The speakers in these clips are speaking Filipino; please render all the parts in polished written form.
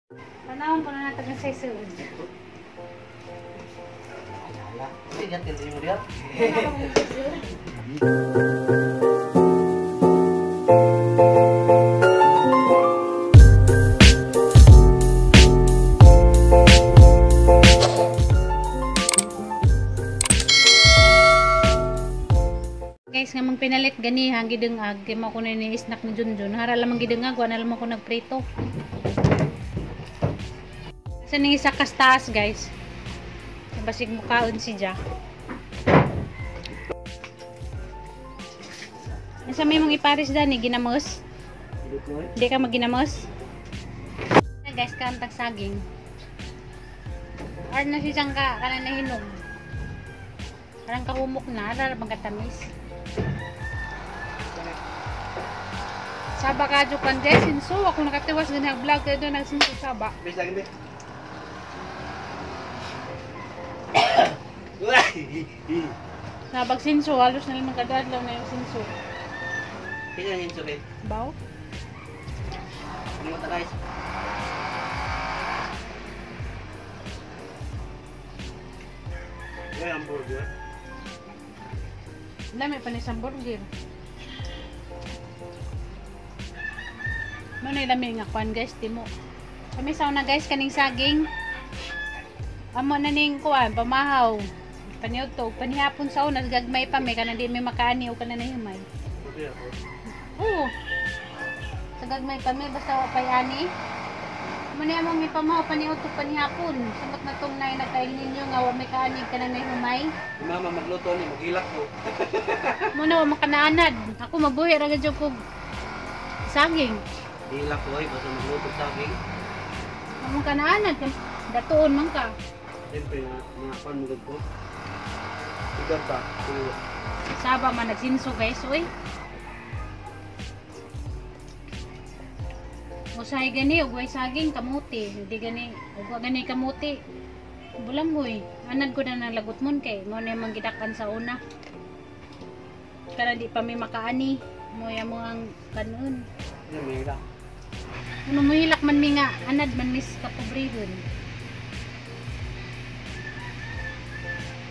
Panahon ko na natagang sa isulod. Hindi, gantil mo diyan. Guys, nga mang pinalit gani hang gidengag kay mo ko na ni snack ni Junjun. Hara lamang gidengag, wala lamang ko nagprito. Sa ning isa kastas, guys. Basig mukaon si Ja. Nasa may mong iparis dani ginamos? Hindi ka magginamos? Guys, kantag saging. Ar na si Jang ka kana nahinog. Parang kahumok na, ara bang katamis. Saba ka jukan guys, sinso ako nakatiwas ganang vlog kay do nagsinso saba. Bis lagi be. Sabag sinso, halos na lamang kadadlaw na yung sinso. Kaya hinso be. Baw? Ano ta guys? Yeah, hamburger. Dami pa ni isang burger. Ano yung dami nga kuhan guys, timo. Kami sauna guys, kaning saging. Amo na ning kuhan, pamahaw. Paniutog, panihapon sauna, gagmay pa may, kana di may makaani o kana na humay. Okay ako. Oo. Sa gagmay pa may, basta wapayani. Muna mo may pamahaw, paniutog, panihapon. Samot na tong na nagkain ninyo nga, may kaani kana na humay. Mama magluto ni, maghilak ko. Muna wa makanaanad. Ako mabuhi ra gadyo ko saging. Hilak ko ay basta magluto sa akin. Among kanaanad datuon man ka. Siyempre mga pan mo ko. Ikaw pa. Saba man nagsinso guys, oy. Usahay gani ugway saging kamuti, hindi gani ugwa gani kamuti. Bulamboy, anad ko na nalagot mon kay mo na mang gidakan sa una. Para di pa may makaani, mo ya mo ang kanon. Yan may hilak. Ano mo hilak man mi nga anad man mis kapobrehon.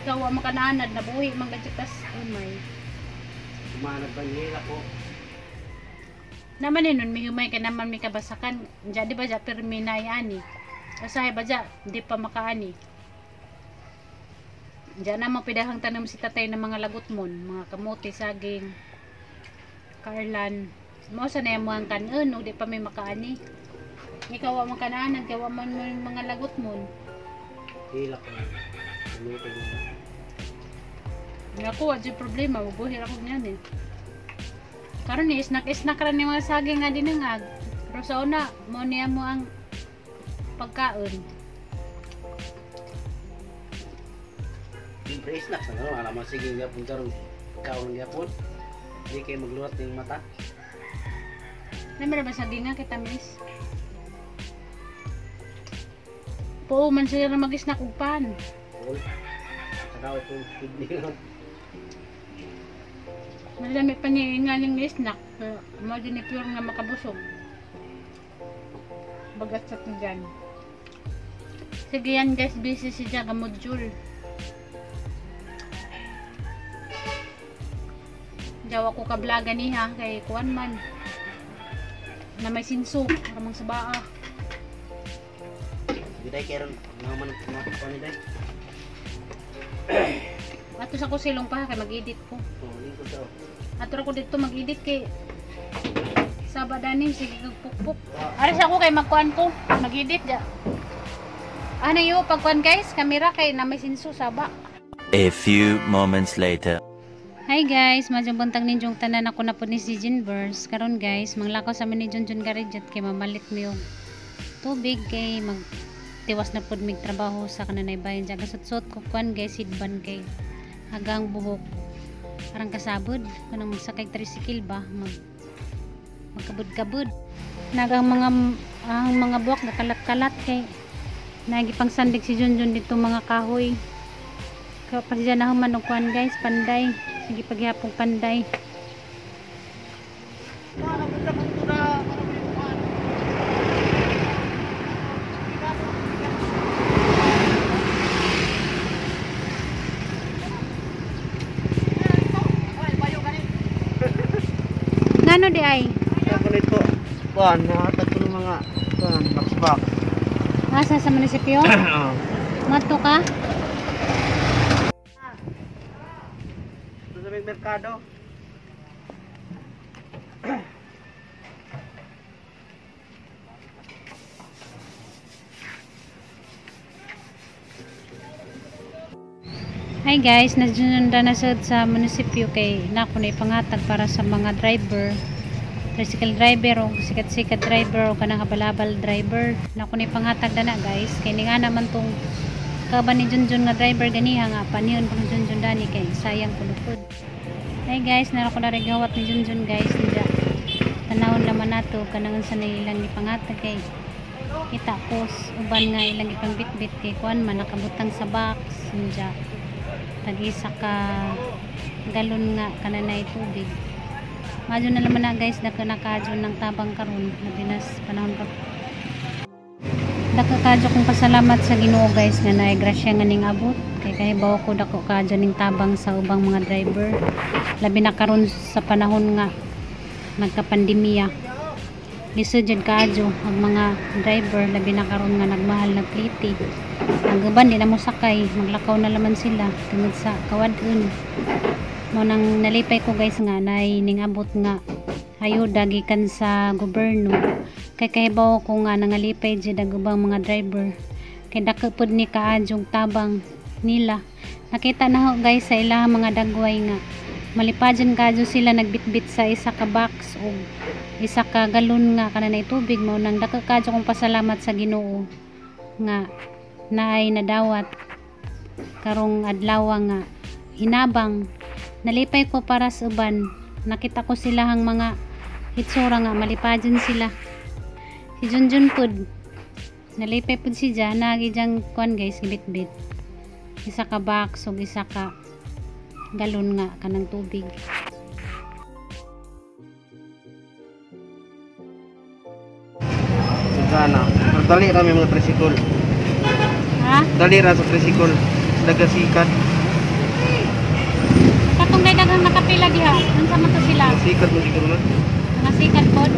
Ikaw wa makanaanad nabuhi man gadyo tas umay. Umanag pa ni hilak ko. Naman nun, may humay ka naman may kabasakan. Diyan di ba dyan, perminay ani. Kasahay ba dyan, di pa makaani. Diyan naman pidahang tanong si tatay ng mga lagot mon. Mga kamote, saging, karlan. Mo sa na yung mga kanon, di pa may makaani. Ikaw wa makanaan, nagkawa mo yung mga lagot mon. Hilak ko. Luto mo. Nga ko, wadyo problema, mabuhir ako niyan eh. Karon ni snack ra ni mga saging nga dinangag. Pero sa una, mo niya mo ang pagkaon. Siyempre snack sa ano, alam mo sige gapon karon kaon gapon. Hindi kayo magluwat ng mata. Naman ba saging nga kita miss? Po man sila na mag-snack og pan. Ol. Sa daw itong kidney lang. Malami pa niya nga yung snack. Mo din ni pure nga makabusog. Bagat sa tiyan. Sige yan guys, busy si Jaga module. Jawa ko kablaga niya kay kuan man. Na may sinso, ramang sa baa. Giday karon naman pa ni day. Ato sa ko silong pa kay mag-edit ko. Oh, lingkod daw. Ato ko dito mag-edit kay Sabadanin sige pukpuk. Aris ako kay magkuan ko, mag-edit ja. Ano yung pagkuan guys, kamera kay na may sinso saba. A few moments later. Hi guys, madyong buntag ninyong tanan ako na po ni si Jinverse. Karon guys, manglakaw sa ni Junjun Garijat kay mamalit mo yung tubig kay magtiwas na po mig trabaho sa kananay bayan dyan. Gasot-sot ko kuan guys, sidban kay hagang buhok. Parang kasabod, kanang magsakay tricycle ba, magkabud-kabud. Nagang mga buhok nakalat-kalat kay nagipang sandig si Junjun dito mga kahoy. Kapag dyan na human kuan guys, panday. Sige paghihapong panday. di ay? Ako nito. Kuan, nahatag ko ng mga kuan, box. Asa sa munisipyo? Mato ka? Ito sa may merkado. Hi guys, nasundan na sa munisipyo kay nako na ipangatag para sa mga driver, tricycle driver o sikat-sikat driver o kanang habal-habal driver. Nako na ipangatag na guys, kay ni nga naman tong kaban ni Junjun nga driver ganiha nga paniyon kung Junjun dani kay sayang kulupod. Hi guys, nara ko na rin gawat ni Junjun guys, nida tanawon naman nato kanang sa ilang ipangatag kay kita ko uban nga ilang ipang bitbit kay kuan man nakabutang sa box nja tag-isa ka galon nga kananay tubig. Madyo na naman na guys nakadyo ng tabang karon na dinas panahon ka. Dako kadyo kong pasalamat sa Ginoo guys nga naay grasya nga ning abot kay kahibaw ko dako kadyo ning tabang sa ubang mga driver labi na karon sa panahon nga nagka-pandemya. Lisod jud kadyo ang mga driver labi na karon nga nagmahal na pliti. Ang gaban di na mo sakay, maglakaw na laman sila tungod sa kawadon. Mo nang nalipay ko guys nga nay ning abot nga ayuda gikan sa gobyerno. Kay kahibaw ko nga nangalipay jud ang ubang mga driver. Kay dako pud ni kaadyong tabang nila. Nakita na ho guys sa ilang mga dagway nga malipajan kadyo sila nagbitbit sa isa ka box o isa ka galon nga kananay tubig. Mo nang dako kadyo kong pasalamat sa Ginoo nga naay nadawat karong adlaw nga hinabang nalipay ko para sa uban. Nakita ko sila hang mga hitsura nga malipajan sila. Si Junjun pud nalipay pud siya nagijang kuan guys gibitbit isa ka box o isa ka galon nga kanang tubig. Sana, dali ra may mga tricycle. Ha? Dali ra sa tricycle. Nagasikat. Katong day dagang nakapila diha. Unsa man to sila? Sikat mo siguro na. Nasikat pod.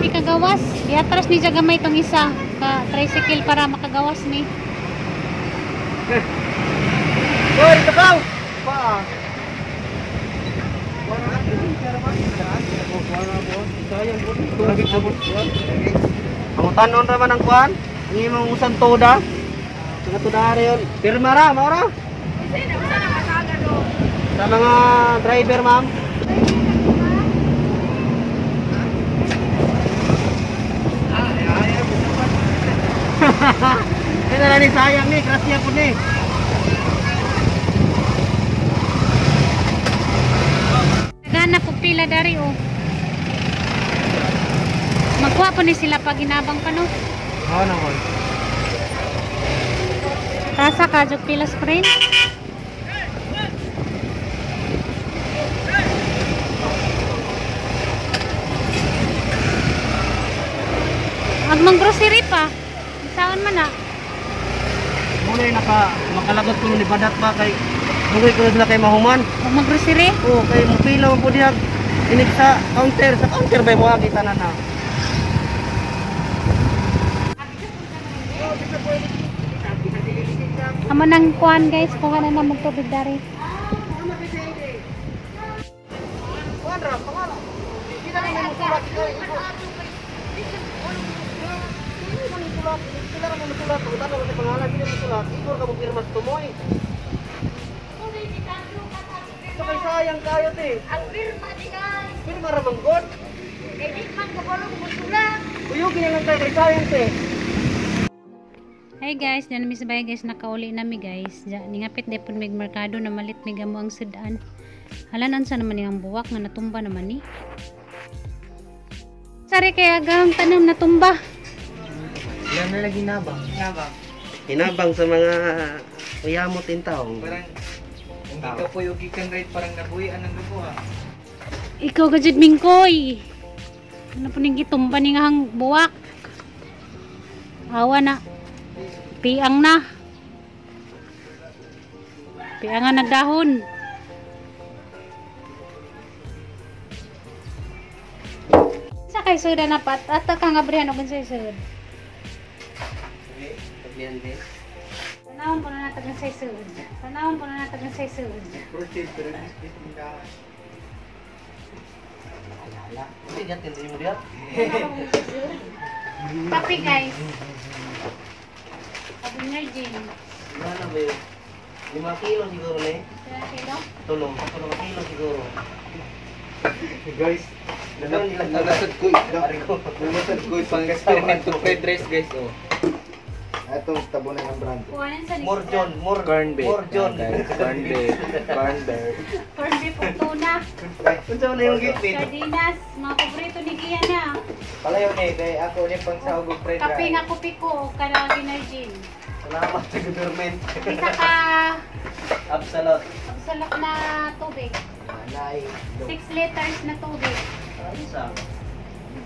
Di kagawas. Diatras ni jagamay tong isa ka tricycle para makagawas ni. Hoy, takaw! Pa! Pangutanon naman ang kuhan. Hindi mong usang toda. Sa tudari yun. Pirma ra, maura. Sa mga driver, ma'am. Kaya na ni sayang ni, grasya po ni. Nagana po pila dari o. Magkuha po ni sila pag inabang pa no. Oo naman. Rasa ka jog pila sprain. Ag mang grocery pa. Saan man na? Muna yung makalagot ko ni Badat pa kay mungay ko na kay mahuman. Ag mang grocery? Oo, kay mupila mo po diya. Inig sa counter. Sa counter ba yung mga kita na na? Amo nang kuan guys, kuha na naman tubig dari. Kuhan ra, pangalan. Kita na mo sulat ko. Sila ra mo sulat, utan mo sa pangalan, sila mo sulat. Igor ka mo pirma sa tumoy. So kay sayang kayo te. Ang pirma di guys. Pirma ra manggod. Edit man ka balong musulat. Uyog lang tayo kay sayang te. Hi guys, diyan mi sabay guys nakauli nami guys. Ja ningapit de pud mig merkado na malit mig amo ang sudan. Halanan sa naman ang buwak nga natumba naman ni. Sari kay agang tanom natumba. Yan na lagi nabang. Hinabang sa mga uyamot in taong. Parang kung ikaw po yung gikan rate parang nabuhian ng dugo ha. Ikaw gajud mingkoy. Ano po ning gitumba ni nga hang buwak. Awa na. Piang na. Piang nga nagdahon. kay suda na pat. Ata ka nga brihan og unsay sud. Taglian din. Tanawon ko na natag unsay sud. Tanawon ko na natag unsay sud. Proceed pero display tindahan. Alala. Hindi natin din mo dia. Kape guys. Sabi nga Jin. Ano ba yun? 5 kilo siguro na eh. Kaya kilo? Tulong. 5 kilo siguro. Guys, nalasad ko pang experiment to fried rice guys oh. Itong tabunan ng brand. Kuhanin sa More John. More Corn beef. More John. Corn beef. Corn beef. Corn beef ug tuna. Kung saan na yung gipit? Sardinas. Mga paborito ni Gian na. Palayo ni kay ako ni pang sahog og fried Kape rice. nga kopi ko. Kaya Ginarjin. Salamat sa government. Isa ka Absolut. salak na tubig. Alay. 6 liters na tubig. Isa.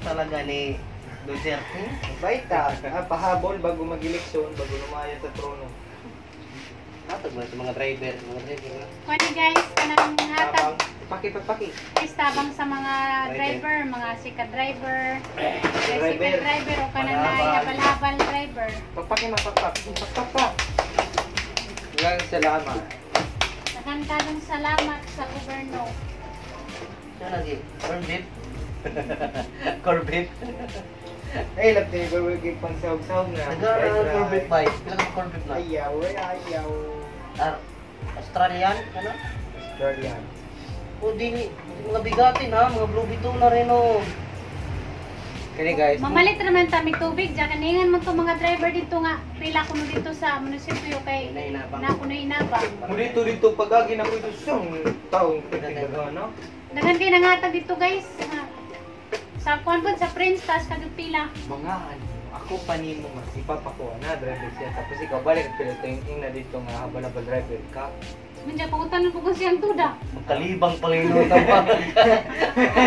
Talaga ni Duterte. Baita, pahabol bago mag-eleksyon, bago lumayo sa trono. Natag ba sa mga driver? Mga driver na. Kuha guys, kanang hatag. Paki. Guys, tabang sa mga driver, mga sikat driver. Sikat driver o kanang habal-habal driver. Pagpaki mapapak. Ngayon salamat. Nakantadong salamat sa gobyerno. Siya lagi. Corn beef. Corn beef. Ay, labti ko wig pang sahog-sahog na. Nagkaroon ng corn beef ba? Ilang corn beef na? Ayaw. Australian? Ano? Australian. O di, mga bigatin ha, mga blue bito na rin o. Kani guys. Mamalit naman tamig tubig, dyan kaningan mo to mga driver dito nga. Pila ko no dito sa munisipyo kay na ako na inabang. Mo dito pagagi na ko ito siyang taong pinagawa, no? Dagan kayo nangatag dito guys. Sa kuwan sa Prince, taas kagag pila. Mga ano, ako panimo nga si Papa ko na driver siya tapos ikaw balik pero tingin na dito nga habal-habal driver ka. Manja pangutan ko kung siyang tuda. Magkalibang Panginoon naman.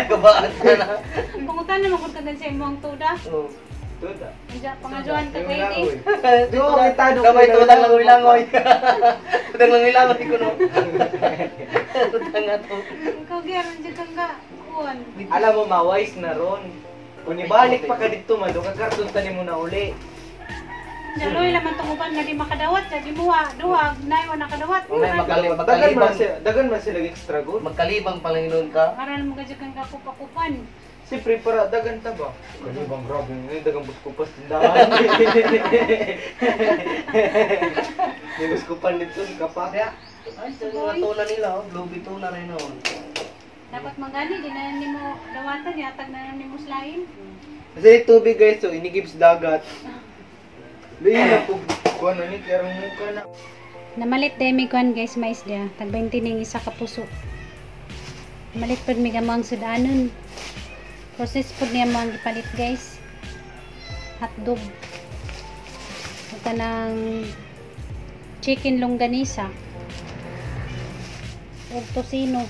Kabaan ka na. Pangutan naman kung tagan sa imong tuda. Oh. Tuda. Manja pangajuan ka kay Langoy. Di ko kamay tutang lang wilangoy. Tutang lang wilangoy ko no. Tutang nga to. Ikaw gyud dyan kang ka. Kuwan. Alam mo ma-wise na ron. Kung ibalik pa ka dito man, doon ka karton tani mo na uli. Daloy laman tunguban nga di makadawat sa di muwa. Duwag naiwan nakadawat. Dagan man sila extra good. Magkalibang Panginoon ka. Aral mo gadyo kang kakupakupan. Siyempre para dagan ta ba? Kalibang grabe ngayon, dagang buskupas tindahan. May buskupan dito, kapag. Ay, sa mga tuna nila, oh. Blue bito na rin oh. Dapat mangani, di na ni mo dawatan, yatag na ni mo slain. Kasi tubig guys, so inigib sa dagat. Lain na po, kung ano ni, klarong mukha na. Namalit demi kuan guys, mais dia. Tag 20 ning isa ka puso. Namalit pud mi gamang sudanon. Process pud niya mo ang gipalit guys. Hotdog. Ito kanang chicken longganisa. Ug tosino.